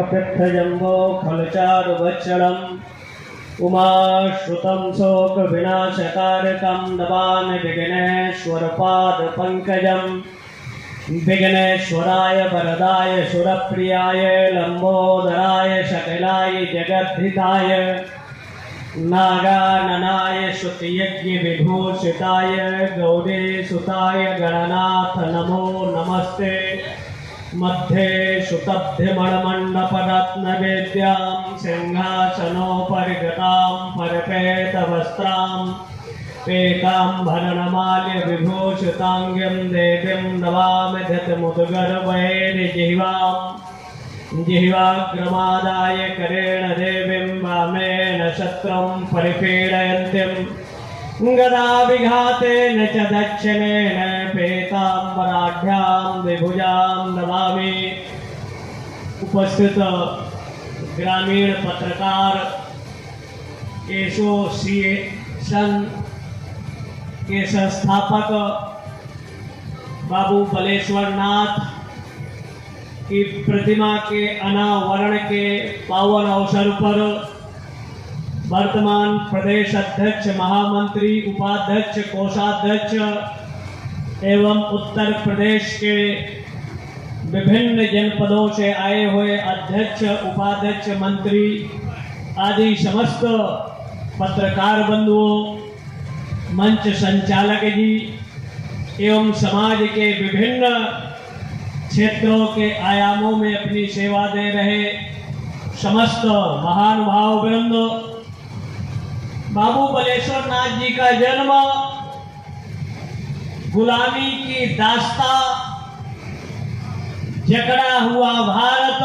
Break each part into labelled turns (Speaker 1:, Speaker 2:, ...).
Speaker 1: कपित्थजम्बो खलचारुवत्सलम् उमाश्रुतं शोकविनाशकारकं नमामि विघ्नेश्वरपादपङ्कजं विघ्नेश्वराय वरदाय सुरप्रियाय लम्बोदराय सकलाय जगद्धिताय नागाननाय श्रुतियज्ञविभूषिताय गौरीसुताय गणनाथ नमो नमस्ते मध्ये सुतब्धिमणमण्डपरत्नवेद्यां सिंहासनोपरिगतां परपेतवस्त्रां पीताम्बरनमाल्यविभूषिताङ्गीं देवीं नमामि धृतमुद्गर्वैर्जिह्वां जिह्वाग्रमादाय करेण देवीं वामेन शत्रं परिपीडयन्तीं गदाविघातेन च दक्षिणेन पीताम्बराढ्यां विभुजां नमामि। उपस्थित ग्रामीण पत्रकार एसोसिएशन के संस्थापक बाबू बलेश्वर नाथ की प्रतिमा के अनावरण के पावन अवसर पर वर्तमान प्रदेश अध्यक्ष, महामंत्री, उपाध्यक्ष, कोषाध्यक्ष एवं उत्तर प्रदेश के विभिन्न जनपदों से आए हुए अध्यक्ष, उपाध्यक्ष, मंत्री आदि समस्त पत्रकार बंधुओं, मंच संचालक जी एवं समाज के विभिन्न क्षेत्रों के आयामों में अपनी सेवा दे रहे समस्त महानुभाव वृंद, बाबू बलेश्वर नाथ जी का जन्म गुलामी की दास्ता, जकड़ा हुआ भारत,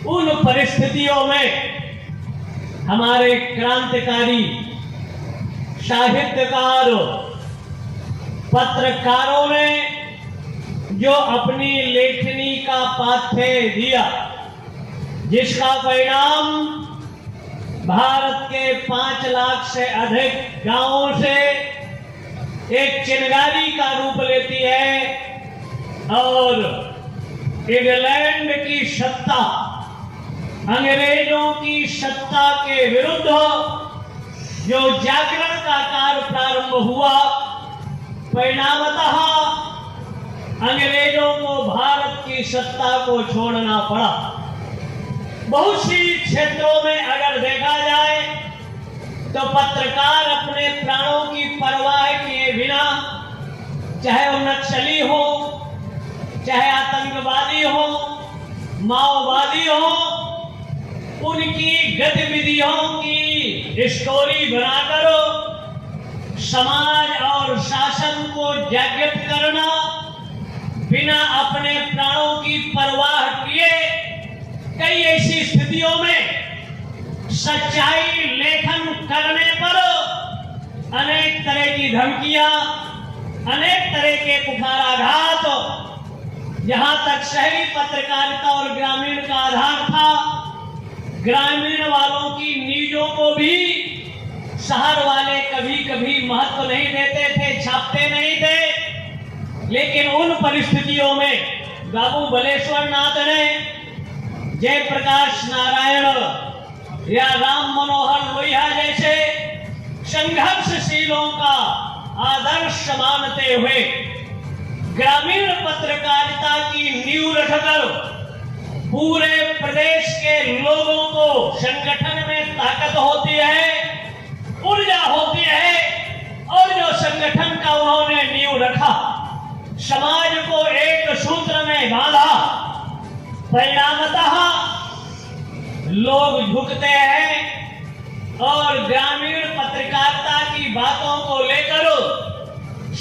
Speaker 1: उन परिस्थितियों में हमारे क्रांतिकारी साहित्यकार, पत्रकारों ने जो अपनी लेखनी का पाथ्य दिया, जिसका परिणाम भारत के 5 लाख से अधिक गांवों से एक चिंगारी का रूप लेती है और इंग्लैंड की सत्ता, अंग्रेजों की सत्ता के विरुद्ध जो जागरण का कार्य प्रारंभ हुआ, परिणामतः अंग्रेजों को भारत की सत्ता को छोड़ना पड़ा। बहुत सी क्षेत्रों में अगर देखा जाए तो पत्रकार अपने प्राणों की परवाह किए बिना, चाहे वो नक्सली हो, चाहे आतंकवादी हो, माओवादी हो, उनकी गतिविधियों की स्टोरी बनाकर समाज और शासन को जागृत करना, बिना अपने प्राणों की परवाह किए कई ऐसी स्थितियों में सच्चाई लेखन करने पर अनेक तरह की धमकियां, अनेक तरह के कुठाराघात, जहां तक शहरी पत्रकारिता और ग्रामीण का आधार था, ग्रामीण वालों की नीजों को भी शहर वाले कभी कभी महत्व नहीं देते थे, छापते नहीं थे। लेकिन उन परिस्थितियों में बाबू बलेश्वर नाथ ने जयप्रकाश नारायण या राम मनोहर लोहिया जैसे संघर्षशीलों का आदर्श मानते हुए ग्रामीण पत्रकारिता की नींव रखकर पूरे प्रदेश के लोगों को संगठन में ताकत होती है, ऊर्जा होती है, और जो संगठन का उन्होंने नींव रखा, समाज को एक सूत्र में बांधा, परिणामतः लोग झुकते हैं और ग्रामीण पत्रकारिता की बातों को लेकर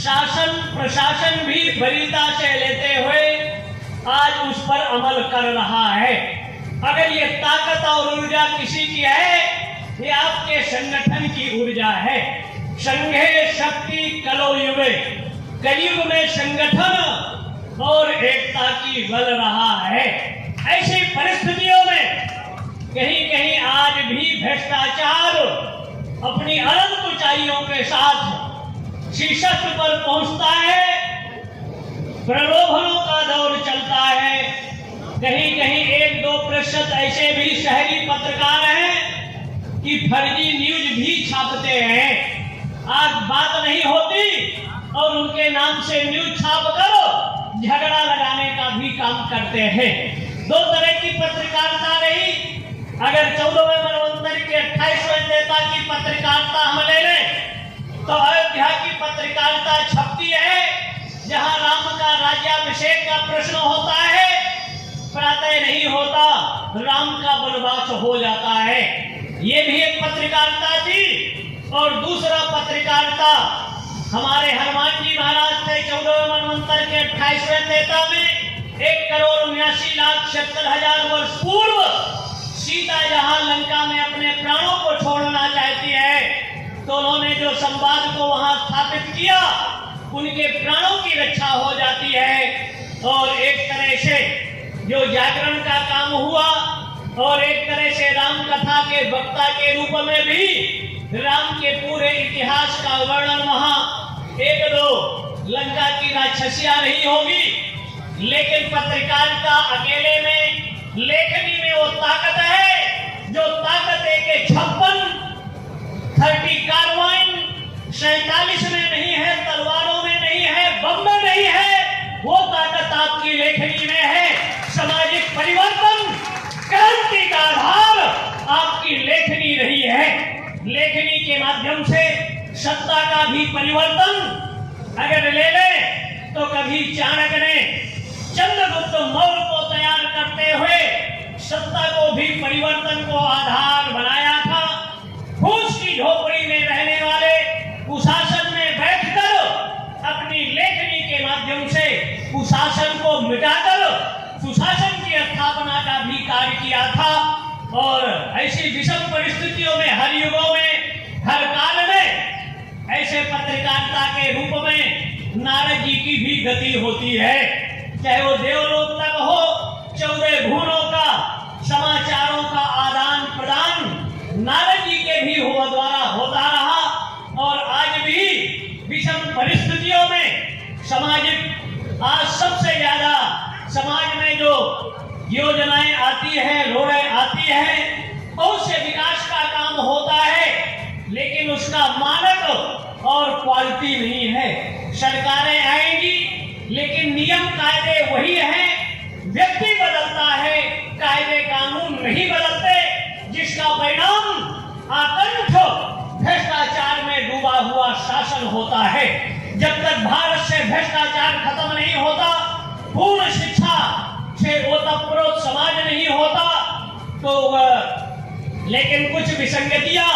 Speaker 1: शासन प्रशासन भी वरीयता से लेते हुए आज उस पर अमल कर रहा है। अगर ये ताकत और ऊर्जा किसी की है, ये आपके संगठन की ऊर्जा है। संघे शक्ति कलो युगे, कलयुग में संगठन और एकता की बल रहा है। ऐसी परिस्थितियों में कहीं कहीं आज भी भ्रष्टाचार अपनी अनंत ऊंचाइयों के साथ शीर्ष पर पहुंचता है, प्रलोभनों का दौर चलता है, कहीं कहीं 1-2% ऐसे भी शहरी पत्रकार हैं कि फर्जी न्यूज भी छापते हैं। आज बात नहीं होती और उनके नाम से न्यूज छाप कर झगड़ा लगाने का भी काम करते हैं। दो तरह की पत्रकारिता रही। अगर 14वें मनवंतर के 28वें देवता की पत्रकारिता हम ले लें तो अयोध्या की पत्रकारिता छपती है, जहां राम का राज्याभिषेक का प्रश्न होता है, प्रातः नहीं होता, राम का वनवास हो जाता है। ये भी एक पत्रकारिता थी। और दूसरा पत्रकारिता हमारे हनुमान जी महाराज थे 14वें मनवंतर के 28वें देवता में 1,79,70,000 वर्ष पूर्व सीता जहां लंका में अपने प्राणों को छोड़ना चाहती है तो उन्होंने जो संवाद को वहां स्थापित किया, उनके प्राणों की रक्षा हो जाती है। और एक तरह से जो जागरण का काम हुआ और एक तरह से राम कथा के वक्ता के रूप में भी राम के पूरे इतिहास का वर्णन वहां 1-2 लंका की राक्षसियां नहीं होगी। लेकिन पत्रकारिता अकेले में, लेखनी में वो ताकत है जो ताकत एक 30 कार्बाइन 47 में नहीं है, तलवारों में नहीं है, बम में नहीं है, वो ताकत आपकी लेखनी में है। सामाजिक परिवर्तन, क्रांति का आधार आपकी लेखनी रही है। लेखनी के माध्यम से सत्ता का भी परिवर्तन अगर ले ले तो कभी चाणक्य ने चंद्रगुप्त मौर्य को तैयार करते हुए सत्ता को भी परिवर्तन को आधार बनाया था। फूस की झोपड़ी में रहने वाले कुशासन में बैठकर अपनी लेखनी के माध्यम से कुशासन को मिटाकर सुशासन की स्थापना का भी कार्य किया था। और ऐसी विषम परिस्थितियों में, हर युगों में, हर काल में ऐसे पत्रकारिता के रूप में नारद जी की भी गति होती है। चाहे वो देवलोक तक हो, 14 भुवनों का समाचारों का आदान प्रदान नारद जी के भी द्वारा होता रहा। और आज भी विषम परिस्थितियों में सामाजिक, आज सबसे ज्यादा समाज में जो योजनाएं आती है, रोड़ें आती है, बहुत से विकास का काम होता है, लेकिन उसका मानक और क्वालिटी नहीं है। सरकारें आएंगी लेकिन नियम कायदे वही हैं, व्यक्ति बदलता है, कायदे कानून नहीं बदलते, जिसका परिणाम आकंठ भ्रष्टाचार में डूबा हुआ शासन होता है। जब तक भारत से भ्रष्टाचार खत्म नहीं होता, पूर्ण शिक्षा से ओतप्रोत समाज नहीं होता, तो लेकिन कुछ विसंगतियां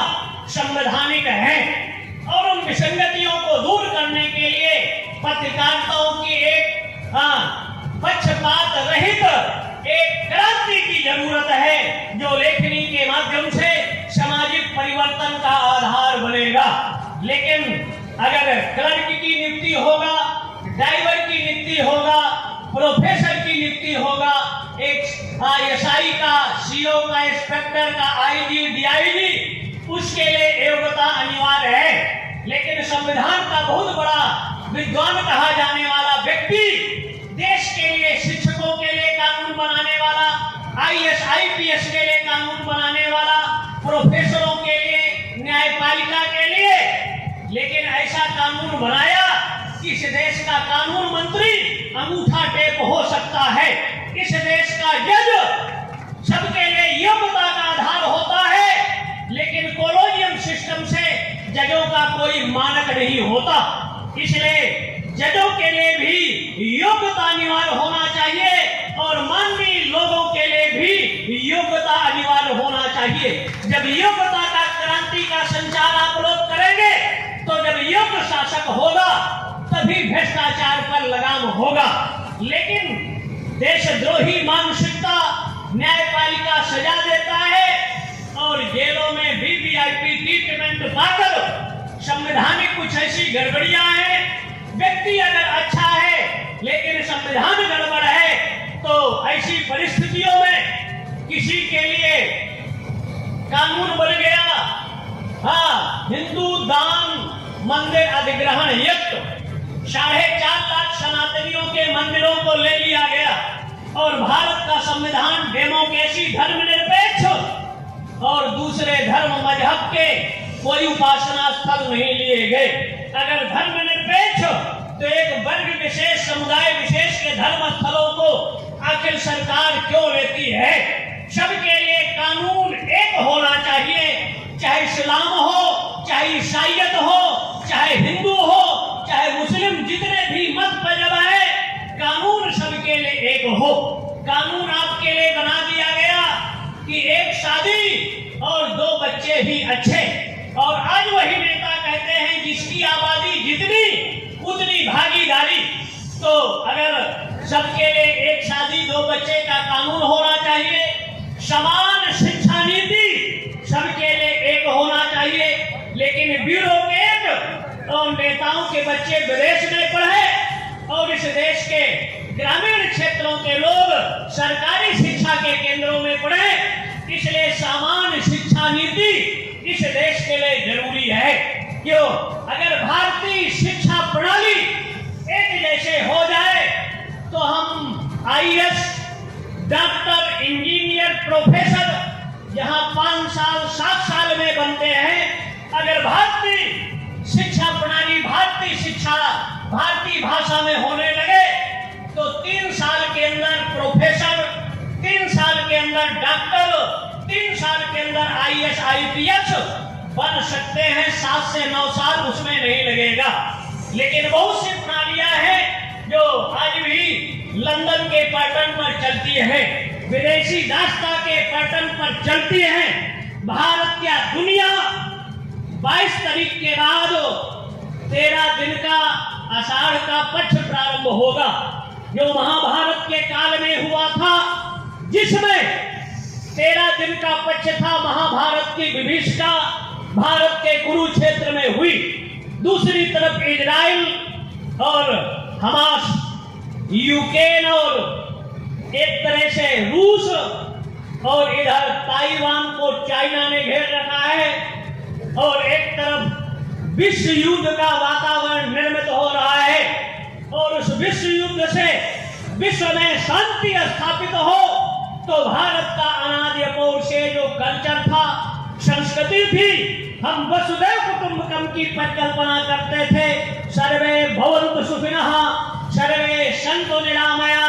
Speaker 1: संवैधानिक हैं और उन विसंगतियों को दूर करने के लिए पत्रकारिताओं की एक पक्षपात रहित एक क्रांति की जरूरत है, जो लेखनी के माध्यम से सामाजिक परिवर्तन का आधार बनेगा। लेकिन अगर क्लर्क की नियुक्ति होगा, ड्राइवर की नियुक्ति होगा, प्रोफेसर की नियुक्ति होगा, एक एसआई का, सीओ का, इंस्पेक्टर का, आईजी, डीआईजी, उसके लिए योग्यता अनिवार्य है। लेकिन संविधान का बहुत बड़ा विद्वान कहा जाने वाला व्यक्ति, देश के लिए, शिक्षकों के लिए कानून बनाने वाला, आईएएस आईपीएस के लिए कानून बनाने वाला, प्रोफेसरों के लिए, न्यायपालिका के लिए, लेकिन ऐसा कानून बनाया कि इस देश का कानून मंत्री अंगूठा टेप हो सकता है। इस देश का जज सबके लिए योग्यता का आधार होता है, लेकिन कॉलोनियल सिस्टम से जजों का कोई मानक नहीं होता। इसलिए जजों के लिए भी योग्यता अनिवार्य होना चाहिए और मानवीय लोगों के लिए भी योग्यता अनिवार्य होना चाहिए। जब योग्यता का, क्रांति का संचार आप लोग करेंगे तो जब योग्य शासक होगा तभी भ्रष्टाचार पर लगाम होगा। लेकिन देशद्रोही मानसिकता न्यायपालिका सजा देता है और जेलों में वीवीआईपी ट्रीटमेंट पाकर संवैधानिक कुछ ऐसी गड़बड़ियां हैं। व्यक्ति अगर अच्छा है लेकिन संविधान गड़बड़ है तो ऐसी परिस्थितियों में किसी के लिए कानून बन गया, हिंदू दान मंदिर अधिग्रहण यज्ञ, 4.5 लाख सनातनियों के मंदिरों को ले लिया गया। और भारत का संविधान डेमोक्रेसी, धर्मनिरपेक्ष और दूसरे धर्म मजहब के कोई उपासना स्थल नहीं लिए गए। अगर धर्मनिरपेक्ष तो एक वर्ग विशेष, समुदाय विशेष के धर्म स्थलों को आखिर सरकार क्यों लेती है? सबके लिए कानून एक होना चाहिए, चाहे इस्लाम हो, चाहे ईसाईयत हो, चाहे हिंदू हो, चाहे मुस्लिम, जितने भी मत मजहब है, कानून सबके लिए एक हो। कानून आपके लिए बना दिया गया कि एक शादी और 2 बच्चे ही अच्छे। और आज वही नेता कहते हैं जिसकी आबादी जितनी उतनी भागीदारी। तो अगर सबके लिए एक शादी 2 बच्चे का कानून होना चाहिए, समान शिक्षा नीति सबके लिए एक होना चाहिए, लेकिन ब्यूरोक्रेट और नेताओं के बच्चे विदेश में पढ़े और इस देश के ग्रामीण क्षेत्रों के लोग सरकारी शिक्षा के केंद्रों में पढ़े, इसलिए समान शिक्षा नीति इस देश के लिए जरूरी है। क्यों? अगर भारतीय शिक्षा प्रणाली एक जैसे हो जाए तो हम आईएएस, डॉक्टर, इंजीनियर, प्रोफेसर जहां 5 साल 7 साल में बनते हैं, अगर भारतीय शिक्षा प्रणाली, भारतीय शिक्षा भारतीय भाषा में होने लगे तो 3 साल के अंदर प्रोफेसर, 3 साल के अंदर डॉक्टर, 3 साल के अंदर आईएएस, आईपीएस बन सकते हैं। 7 से 9 साल उसमें नहीं लगेगा। लेकिन बहुत सी प्रणालियां हैं जो आज भी लंदन के पैटर्न पर चलती है, विदेशी दास्ता के पैटर्न पर चलती है। भारत क्या दुनिया 22 तारीख के बाद 13 दिन का आषाढ़ का पक्ष प्रारंभ होगा, जो महाभारत के काल में हुआ था, जिसमें 13 दिन का पक्ष था। महाभारत की विभीषिका भारत के कुरुक्षेत्र में हुई। दूसरी तरफ इजराइल और हमास, यूक्रेन और एक तरह से रूस, और इधर ताइवान को चाइना ने घेर रखा है, और एक तरफ विश्व युद्ध का वातावरण निर्मित हो रहा है। और उस विश्व युद्ध से विश्व में शांति स्थापित हो तो भारत का अनादि पूर्व से जो कल्चर था, संस्कृति थी, हम वसुधैव कुटुंबकम की परिकल्पना करते थे। सर्वे भवन्तु सुखिनः, सर्वे सन्तु निरामया,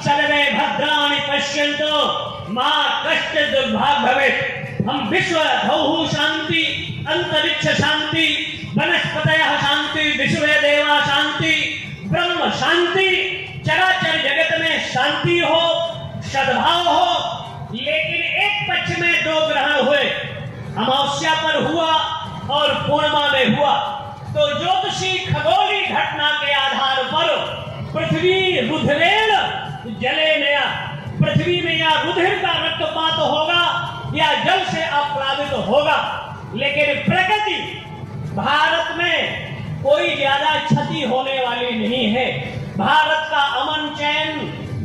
Speaker 1: सर्वे भद्राणि पश्यन्तु मा कश्चित् दुर्भाग् भवेत्। हम विश्व भौः शांति, अंतरिक्ष शांति, वनस्पतयः शांति, विश्वे देवा शांति, ब्रह्म शांति, चराचर जगत में शांति हो, सद्भाव हो। लेकिन एक पक्ष में 2 ग्रहण हुए, अमावस्या पर हुआ और पूर्णिमा में हुआ। तो ज्योतिषी खगोलीय घटना के आधार पर पृथ्वी रुधिरेण जलेनया, पृथ्वी में या रुधिर का रक्तपात होगा या जल से अप्लावित होगा। लेकिन प्रकृति, भारत में कोई ज्यादा क्षति होने वाली नहीं है। भारत का अमन चैन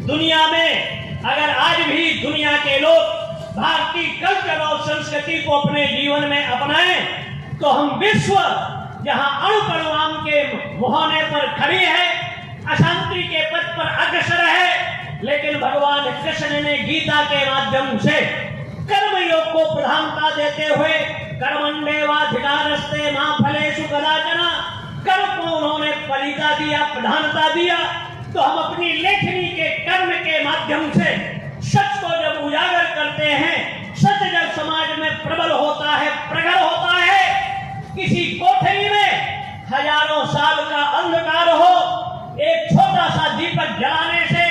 Speaker 1: दुनिया में, अगर आज भी दुनिया के लोग भारतीय कल्चर और संस्कृति को अपने जीवन में अपनाएं तो हम विश्व जहां अणु परमाणु के मुहाने पर खड़ी है, अशांति के पथ पर अग्रसर है, लेकिन भगवान कृष्ण ने गीता के माध्यम से कर्मयोग को प्रधानता देते हुए कर्मण्येवाधिकारस्ते मा फलेषु कदाचन, कर्म को उन्होंने परिता दिया, प्रधानता दिया। तो हम अपनी लेखनी के कर्म के माध्यम से सच को जब उजागर करते हैं, सच जब समाज में प्रबल होता है, प्रखर होता है, किसी कोठरी में हजारों साल का अंधकार हो, एक छोटा सा दीपक जलाने से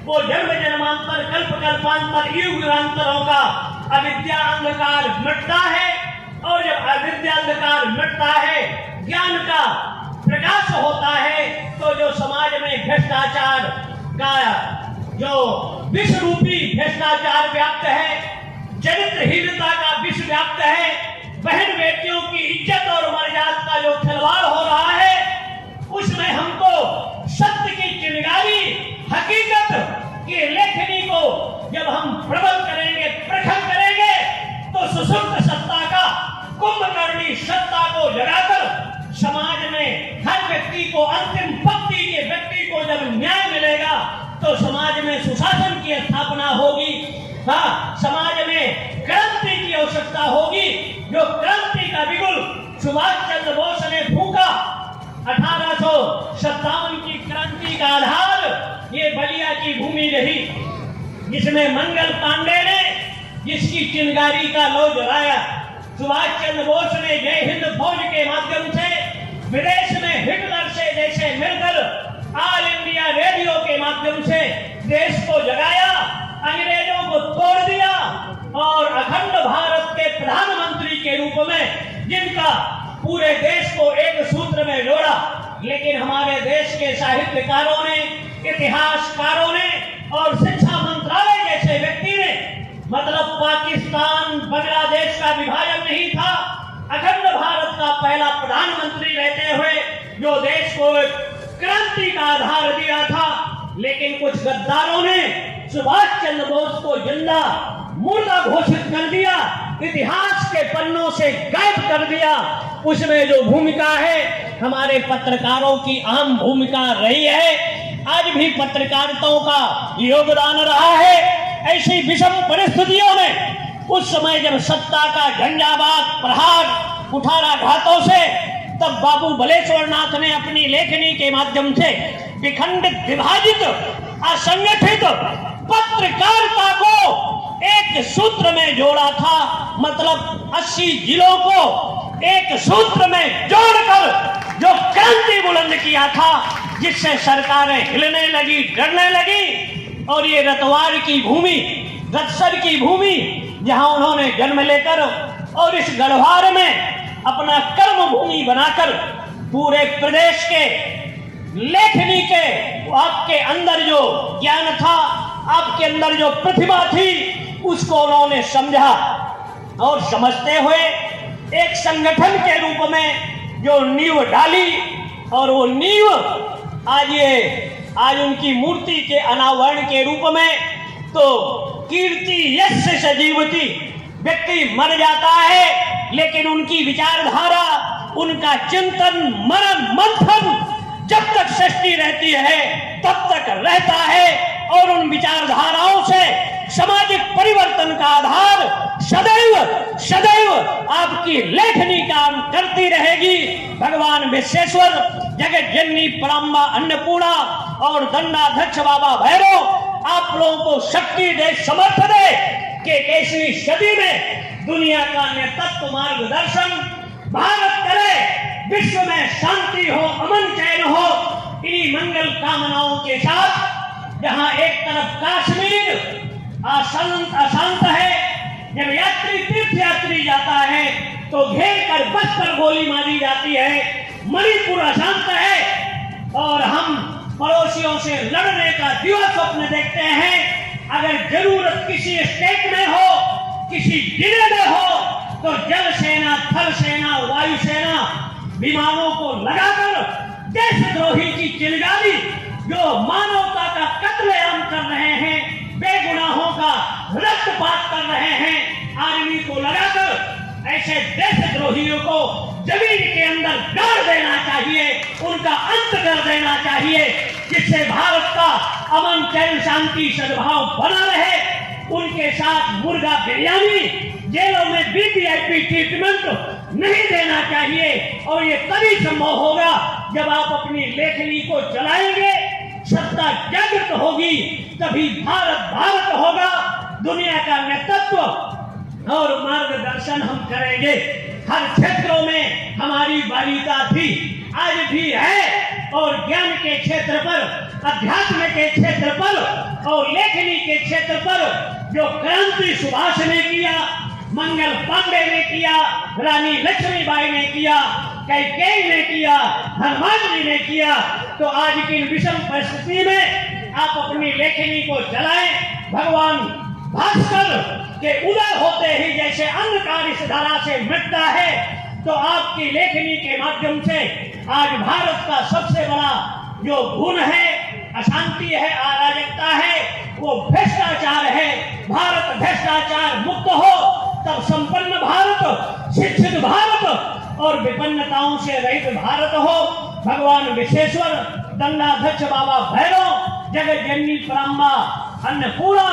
Speaker 1: वो जन्म जन्मांतर, कल्प कल्पांतर, युग युगांतरों का अविद्या अंधकार मिटता है। और जब अविद्या अंधकार मिटता है, ज्ञान का प्रकाश होता है, तो जो समाज में भ्रष्टाचार का जो विष रूपी भ्रष्टाचार व्याप्त है, चरित्रहीनता का विष व्याप्त है, बहन बेटियों की इज्जत और मर्यादा का जो खिलवाड़ हो रहा है, उसमें हमको सत्य की चिंगारी, हकीकत की लेखनी को जब हम प्रबल करेंगे, प्रखर करेंगे, तो सुसुप्त सत्ता का, कुंभकर्णी सत्ता को जगाकर समाज में हर व्यक्ति को, अंतिम पंक्ति के व्यक्ति को जब न्याय मिलेगा तो समाज में सुशासन की स्थापना होगी। हाँ, समाज में क्रांति की आवश्यकता होगी। जो क्रांति का बिगुल सुभाष चंद्र बोस ने फूंका, 1857 की क्रांति का आधार ये बलिया की भूमि रही, जिसमें मंगल पांडे ने जिसकी चिंगारी का लो जलाया। सुभाष चंद्र बोस ने जय हिंद फौज के माध्यम से विदेश में हिटलर से जैसे मिलकर ऑल इंडिया रेडियो के माध्यम से देश को जगाया, अंग्रेजों को तोड़ दिया और अखंड भारत के प्रधानमंत्री के रूप में जिनका पूरे देश को एक सूत्र में जोड़ा। लेकिन हमारे देश के साहित्यकारों ने, इतिहासकारों ने और शिक्षा मंत्रालय जैसे व्यक्ति ने, मतलब पाकिस्तान बांग्लादेश का विभाजन नहीं था, अखंड भारत का पहला प्रधानमंत्री रहते हुए जो देश को क्रांति का आधार दिया था, लेकिन कुछ गद्दारों ने सुभाष चंद्र बोस को जिंदा मुर्दा घोषित कर दिया, इतिहास के पन्नों से गायब कर दिया। उसमें जो भूमिका है हमारे पत्रकारों की अहम भूमिका रही है, आज भी पत्रकारिताओं का योगदान रहा है। ऐसी विषम परिस्थितियों में उस समय जब सत्ता का झंझावात प्रहार कुठाराघातों से, तब बाबू बलेश्वर नाथ ने अपनी लेखनी के माध्यम से विखंडित, विभाजित, असंगठित पत्रकारिता को एक सूत्र में जोड़ा था। मतलब 80 जिलों को एक सूत्र में जोड़कर जो क्रांति बुलंद किया था, जिससे सरकारें हिलने लगी, डरने लगी। और ये रतवार की भूमि, रतसर की भूमि, जहां उन्होंने जन्म लेकर और इस गढ़वार में अपना कर्म भूमि बनाकर पूरे प्रदेश के लेखनी के, आपके अंदर जो ज्ञान था, आपके अंदर जो प्रतिभा थी, उसको उन्होंने समझा और समझते हुए एक संगठन के रूप में जो नींव डाली, और वो नींव आज उनकी मूर्ति के अनावरण के रूप में, तो कीर्ति यश से जीवती, व्यक्ति मर जाता है लेकिन उनकी विचारधारा, उनका चिंतन, मनन, मंथन जब तक सृष्टि रहती है तब तक रहता है। और उन विचारधाराओं से सामाजिक परिवर्तन का आधार सदैव सदैव आपकी लेखनी काम करती रहेगी। भगवान विश्वेश्वर, जगत जननी पराम्बा अन्नपूर्णा और दंडाध्यक्ष बाबा भैरव आप लोगों को शक्ति दे, समर्थ दे कि 21वीं सदी में दुनिया का नेतृत्व, मार्गदर्शन भारत करे, विश्व में शांति हो, अमन चैन हो। इन्हीं मंगल कामनाओं के साथ, जहां एक तरफ कश्मीर अशांत है, जब यात्री तीर्थ यात्री जाता है तो घेर कर बस पर गोली मारी जाती है, मणिपुर अशांत है और हम पड़ोसियों से लड़ने का दिवा स्वप्न देखते हैं। अगर जरूरत किसी स्टेट में हो, किसी जिले में हो, तो जल सेना, थल सेना, वायु सेना विमानों को लगाकर देशद्रोही की चिंगारी, जो मानवता का कत्लेआम कर रहे हैं, बेगुनाहों का रक्तपात कर रहे हैं, आर्मी को लगाकर ऐसे देशद्रोहियों को जमीन के अंदर गाड़ देना चाहिए, उनका अंत कर देना चाहिए, जिससे भारत का अमन चैन शांति सद्भाव बना रहे। उनके साथ मुर्गा बिरयानी, जेलों में वीवीआईपी ट्रीटमेंट नहीं देना चाहिए। और ये तभी संभव होगा जब आप अपनी लेखनी को चलाएंगे, सत्ता जागृत होगी, तभी भारत भारत होगा। दुनिया का नेतृत्व और मार्गदर्शन हम करेंगे। हर क्षेत्रों में हमारी बालिका थी, आज भी है, और ज्ञान के क्षेत्र पर, अध्यात्म के क्षेत्र पर और लेखनी के क्षेत्र पर जो क्रांति सुभाष ने किया, मंगल पांडे ने किया, रानी लक्ष्मीबाई ने किया, कैकेयी ने किया, हनुमान जी ने किया, तो आज की विषम परिस्थिति में आप अपनी लेखनी को चलाएं। भगवान भास्कर के उदय होते ही जैसे अंधकार इस धरा से मिटता है, तो आपकी लेखनी के माध्यम से आज भारत का सबसे बड़ा जो गुण है, अशांति है, अराजकता है, वो भ्रष्टाचार है। भारत भ्रष्टाचार मुक्त हो, तब संपन्न भारत, शिक्षित भारत और विपन्नताओं से रहित भारत हो। भगवान विश्वेश्वर, दंडाध्यक्ष बाबा भैरव, जगत जननी पराम्बा अन्नपूर्णा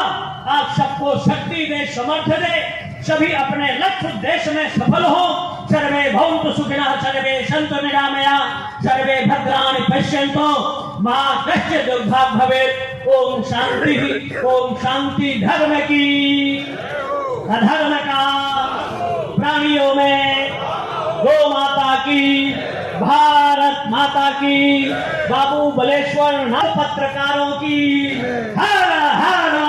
Speaker 1: आप सबको शक्ति दे, समर्थ दे, सभी अपने लक्ष्य उद्देश्य में सफल हो। सर्वे भवन्तु सुखिनः, सर्वे सन्तु निरामया, सर्वे भद्राणि पश्यन्तु, मा कश्चित् दुर्भाग् भवेत्। ओम शांति। ओम शांति। धर्म की, अधर्म का, प्राणियों में गौ माता की, भारत माता की, बाबू बलेश्वर पत्रकारों की। हर हर